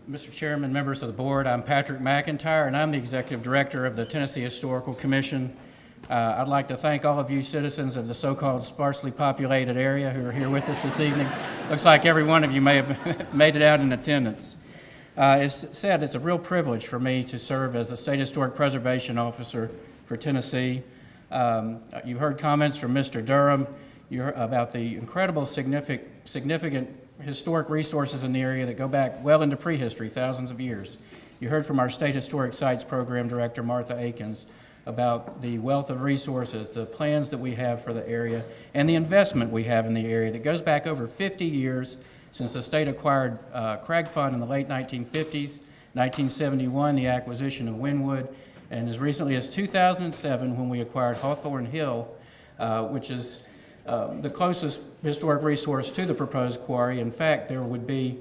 Mr. Chairman, members of the board, I'm Patrick McIntyre, and I'm the Executive Director of the Tennessee Historical Commission. I'd like to thank all of you citizens of the so-called sparsely populated area who are here with us this evening. Looks like every one of you may have made it out in attendance. As said, it's a real privilege for me to serve as the State Historic Preservation Officer for Tennessee. You heard comments from Mr. Durham about the incredible significant historic resources in the area that go back well into prehistory, thousands of years. You heard from our State Historic Sites Program Director, Martha Akins, about the wealth of resources, the plans that we have for the area, and the investment we have in the area that goes back over 50 years since the state acquired Crag Fund in the late 1950s, 1971, the acquisition of Wynwood, and as recently as 2007 when we acquired Hawthorne Hill, which is the closest historic resource to the proposed quarry. In fact, there would be,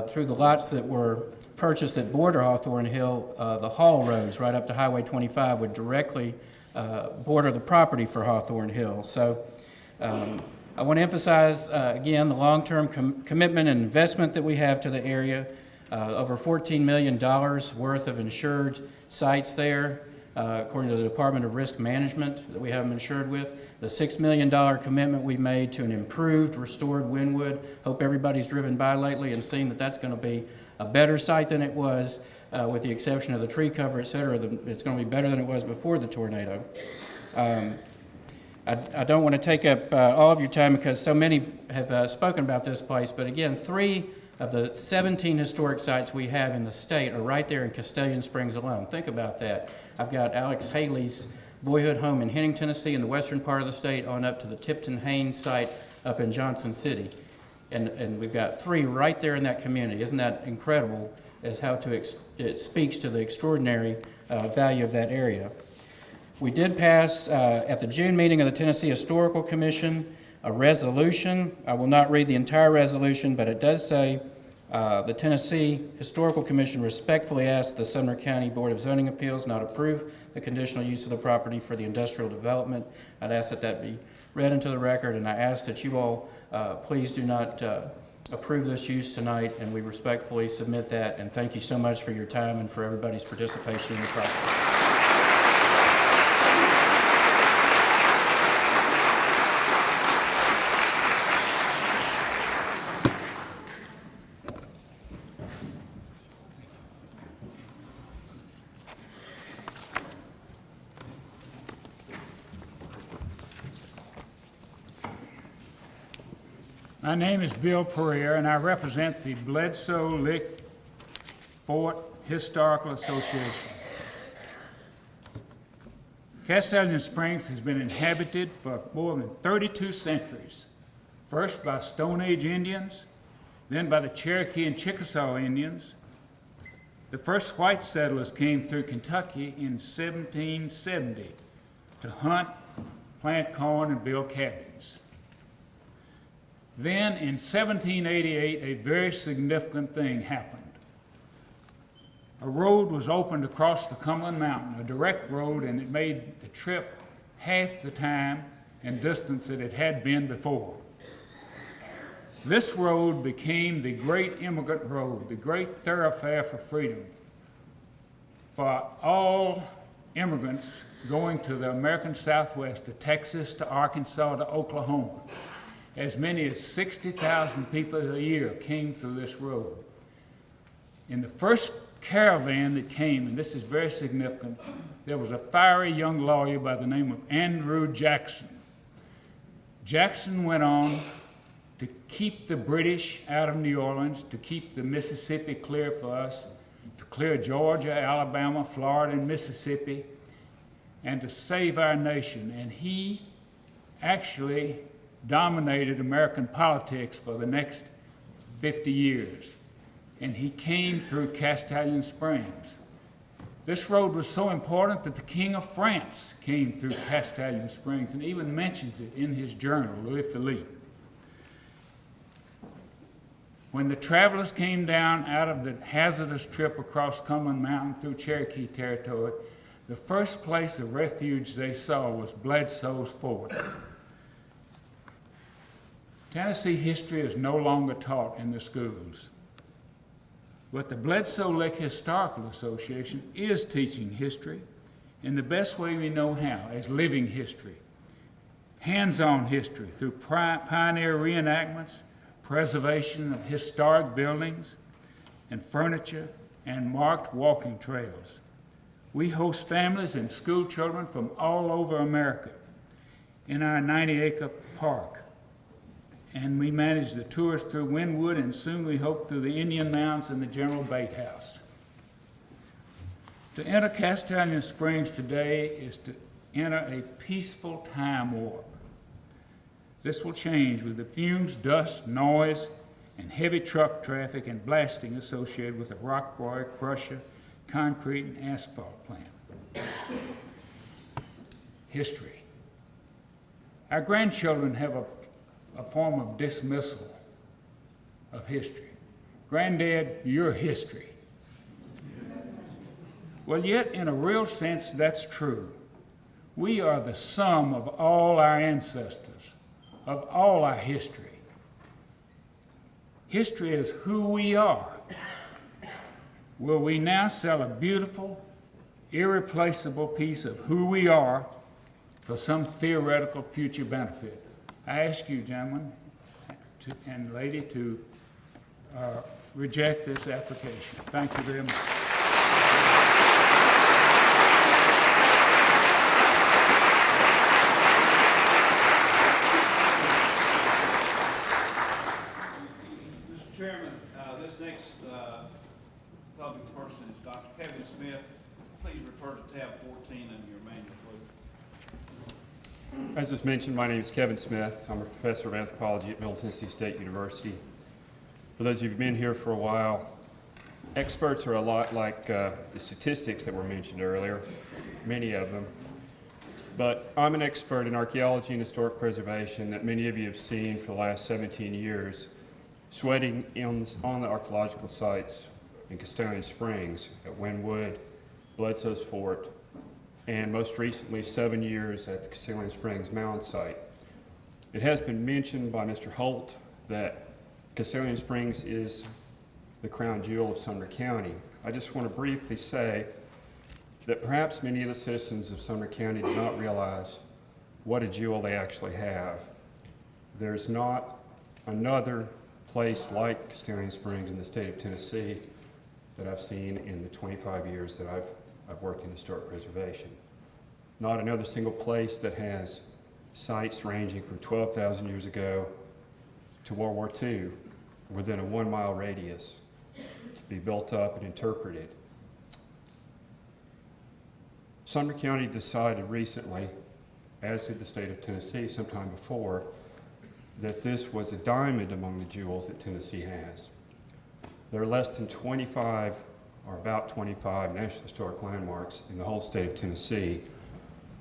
through the lots that were purchased that border Hawthorne Hill, the haul roads right up to Highway 25 would directly border the property for Hawthorne Hill. So I want to emphasize, again, the long-term commitment and investment that we have to the area. Over $14 million worth of insured sites there, according to the Department of Risk Management that we have them insured with. The $6 million commitment we made to an improved, restored Wynwood. Hope everybody's driven by lately and seen that that's going to be a better site than it was, with the exception of the tree cover, et cetera. It's going to be better than it was before the tornado. I don't want to take up all of your time because so many have spoken about this place, but again, 3 of the 17 historic sites we have in the state are right there in Castalian Springs alone. Think about that. I've got Alex Haley's boyhood home in Henning, Tennessee, in the western part of the state, on up to the Tipton Haynes site up in Johnson City. And we've got 3 right there in that community. Isn't that incredible as how it speaks to the extraordinary value of that area? We did pass at the June meeting of the Tennessee Historical Commission a resolution. I will not read the entire resolution, but it does say the Tennessee Historical Commission respectfully asks the Sumner County Board of Zoning Appeals not approve the conditional use of the property for the industrial development. I'd ask that that be read into the record, and I ask that you all please do not approve this use tonight, and we respectfully submit that, and thank you so much for your time and for everybody's participation in the process. My name is Bill Pereira, and I represent the Bledsoe Lick Fort Historical Association. Castalian Springs has been inhabited for more than 32 centuries, first by Stone Age Indians, then by the Cherokee and Chickasaw Indians. The first white settlers came through Kentucky in 1770 to hunt, plant corn, and build cabins. Then in 1788, a very significant thing happened. A road was opened across the Cumberland Mountain, a direct road, and it made the trip half the time and distance that it had been before. This road became the great immigrant road, the great thoroughfare for freedom for all immigrants going to the American Southwest, to Texas, to Arkansas, to Oklahoma. As many as 60,000 people a year came through this road. In the first caravan that came, and this is very significant, there was a fiery young lawyer by the name of Andrew Jackson. Jackson went on to keep the British out of New Orleans, to keep the Mississippi clear for us, to clear Georgia, Alabama, Florida, and Mississippi, and to save our nation. And he actually dominated American politics for the next 50 years. And he came through Castalian Springs. This road was so important that the King of France came through Castalian Springs and even mentions it in his journal, Louis Philippe. When the travelers came down out of the hazardous trip across Cumberland Mountain through Cherokee territory, the first place of refuge they saw was Bledsoe's Fort. Tennessee history is no longer taught in the schools. But the Bledsoe Lake Historical Association is teaching history in the best way we know how, as living history, hands-on history through pioneer reenactments, preservation of historic buildings and furniture, and marked walking trails. We host families and school children from all over America in our 90-acre park. And we manage the tours through Wynwood, and soon we hope through the Indian Mounds and the General Bait House. To enter Castalian Springs today is to enter a peaceful time warp. This will change with the fumes, dust, noise, and heavy truck traffic and blasting associated with the rock quarry, crusher, concrete, and asphalt plant. History. Our grandchildren have a form of dismissal of history. Granddad, you're history. Well, yet in a real sense, that's true. We are the sum of all our ancestors, of all our history. History is who we are. Will we now sell a beautiful, irreplaceable piece of who we are for some theoretical future benefit? I ask you, gentlemen and lady, to reject this application. Thank you very much. Mr. Chairman, this next public person is Dr. Kevin Smith. Please refer to tab 14 in your manual, please. As was mentioned, my name is Kevin Smith. I'm a professor of anthropology at Middle Tennessee State University. For those of you who've been here for a while, experts are a lot like the statistics that were mentioned earlier, many of them. But I'm an expert in archaeology and historic preservation that many of you have seen for the last 17 years, sweating on the archaeological sites in Castalian Springs, at Wynwood, Bledsoe's Fort, and most recently 7 years at the Castalian Springs Mound site. It has been mentioned by Mr. Holt that Castalian Springs is the crown jewel of Sumner County. I just want to briefly say that perhaps many of the citizens of Sumner County do not realize what a jewel they actually have. There's not another place like Castalian Springs in the state of Tennessee that I've seen in the 25 years that I've worked in historic preservation. Not another single place that has sites ranging from 12,000 years ago to World War II within a 1 mile radius to be built up and interpreted. Sumner County decided recently, as did the state of Tennessee sometime before, that this was a diamond among the jewels that Tennessee has. There are less than 25, or about 25, National Historic Landmarks in the whole state of Tennessee.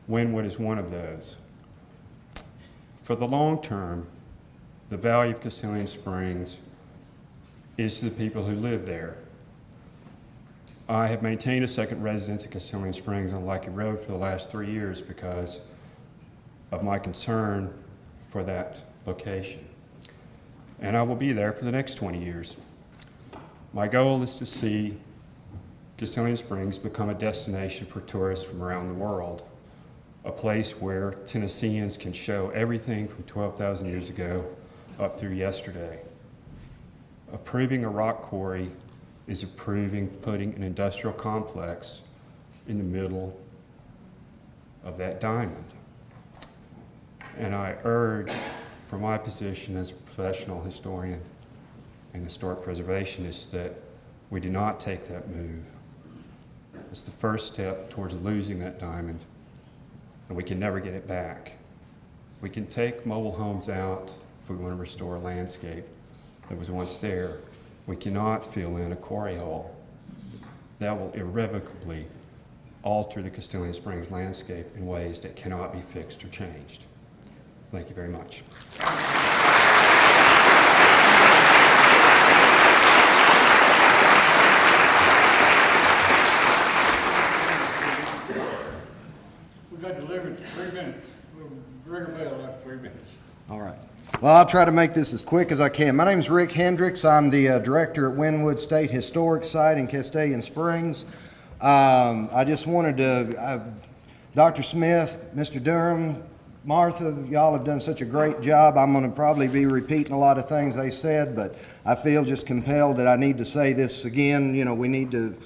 Wynwood is one of those. For the long term, the value of Castalian Springs is to the people who live there. I have maintained a second residence at Castalian Springs on Lackey Road for the last 3 years because of my concern for that location. And I will be there for the next 20 years. My goal is to see Castalian Springs become a destination for tourists from around the world, a place where Tennesseans can show everything from 12,000 years ago up through yesterday. Approving a rock quarry is approving putting an industrial complex in the middle of that diamond. And I urge, from my position as a professional historian and historic preservationist, that we do not take that move. It's the first step towards losing that diamond, and we can never get it back. We can take mobile homes out if we want to restore a landscape that was once there. We cannot fill in a quarry hole. That will irrevocably alter the Castalian Springs landscape in ways that cannot be fixed or changed. Thank you very much. We got delivered 3 minutes. We'll ring a bell after 3 minutes. All right. Well, I'll try to make this as quick as I can. My name's Rick Hendricks. I'm the director at Wynwood State Historic Site in Castalian Springs. I just wanted to, Dr. Smith, Mr. Durham, Martha, y'all have done such a great job. I'm going to probably be repeating a lot of things they said, but I feel just compelled that I need to say this again. You know, we need to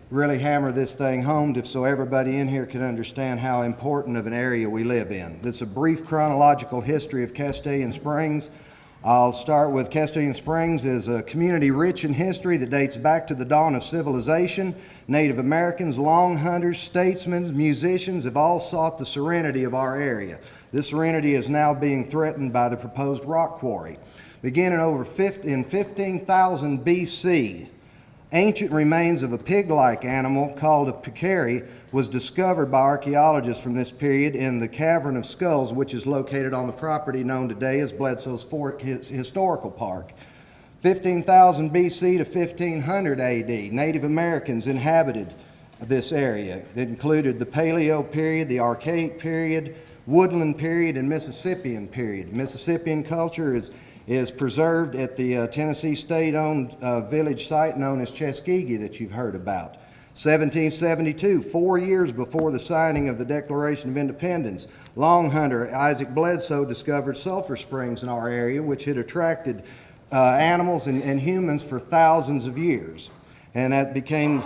really hammer this thing home so everybody in here can understand how important of an area we live in. This is a brief chronological history of Castalian Springs. I'll start with Castalian Springs is a community rich in history that dates back to the dawn of civilization. Native Americans, long hunters, statesmen, musicians have all sought the serenity of our area. This serenity is now being threatened by the proposed rock quarry. Beginning in 15,000 BC, ancient remains of a pig-like animal called a peccary was discovered by archaeologists from this period in the Cavern of Skulls, which is located on the property known today as Bledsoe's Fort Historical Park. 15,000 BC to 1500 AD, Native Americans inhabited this area. It included the Paleo period, the Archaic period, Woodland period, and Mississippian period. Mississippian culture is preserved at the Tennessee state-owned village site known as Tuskegee that you've heard about. 1772, 4 years before the signing of the Declaration of Independence, long hunter Isaac Bledsoe discovered sulfur springs in our area, which had attracted animals and humans for thousands of years. And that became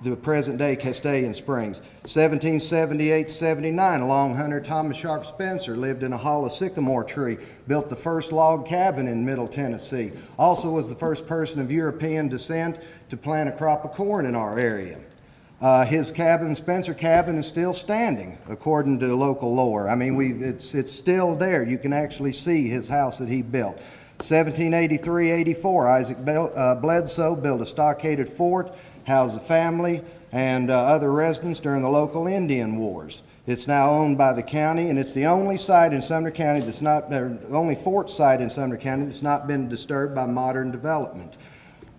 the present-day Castalian Springs. 1778-79, a long hunter, Thomas Sharp Spencer, lived in a hollow sycamore tree, built the first log cabin in Middle Tennessee. Also was the first person of European descent to plant a crop of corn in our area. His cabin, Spencer Cabin, is still standing, according to local lore. I mean, it's still there. You can actually see his house that he built. 1783-84, Isaac Bledsoe built a stockaded fort, housed a family and other residents during the local Indian Wars. It's now owned by the county, and it's the only site in Sumner County that's not, only fort site in Sumner County that's not been disturbed by modern development.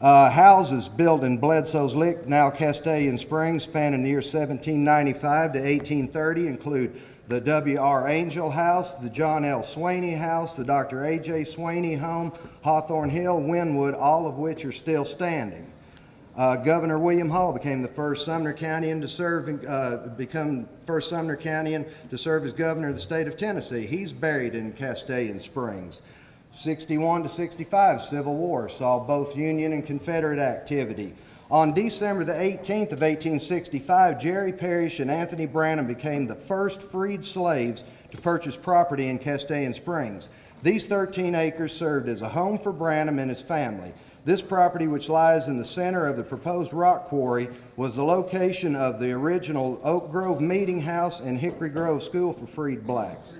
Houses built in Bledsoe's Lick, now Castalian Springs, spanning the year 1795 to 1830, include the W.R. Angel House, the John L. Swaney House, the Dr. A.J. Swaney Home, Hawthorne Hill, Wynwood, all of which are still standing. Governor William Hall became the first Sumner County to serve as governor of the state of Tennessee. He's buried in Castalian Springs. 61 to 65, Civil War saw both Union and Confederate activity. On December the 18th of 1865, Jerry Parrish and Anthony Branham became the first freed slaves to purchase property in Castalian Springs. These 13 acres served as a home for Branham and his family. This property, which lies in the center of the proposed rock quarry, was the location of the original Oak Grove Meeting House and Hickory Grove School for Freed Blacks.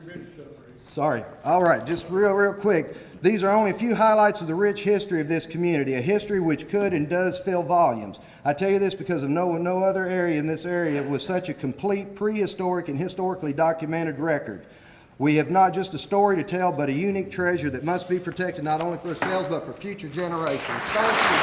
Sorry. All right, just real quick. These are only a few highlights of the rich history of this community, a history which could and does fill volumes. I tell you this because of no other area in this area with such a complete prehistoric and historically documented record. We have not just a story to tell, but a unique treasure that must be protected not only for ourselves, but for future generations. Thank you.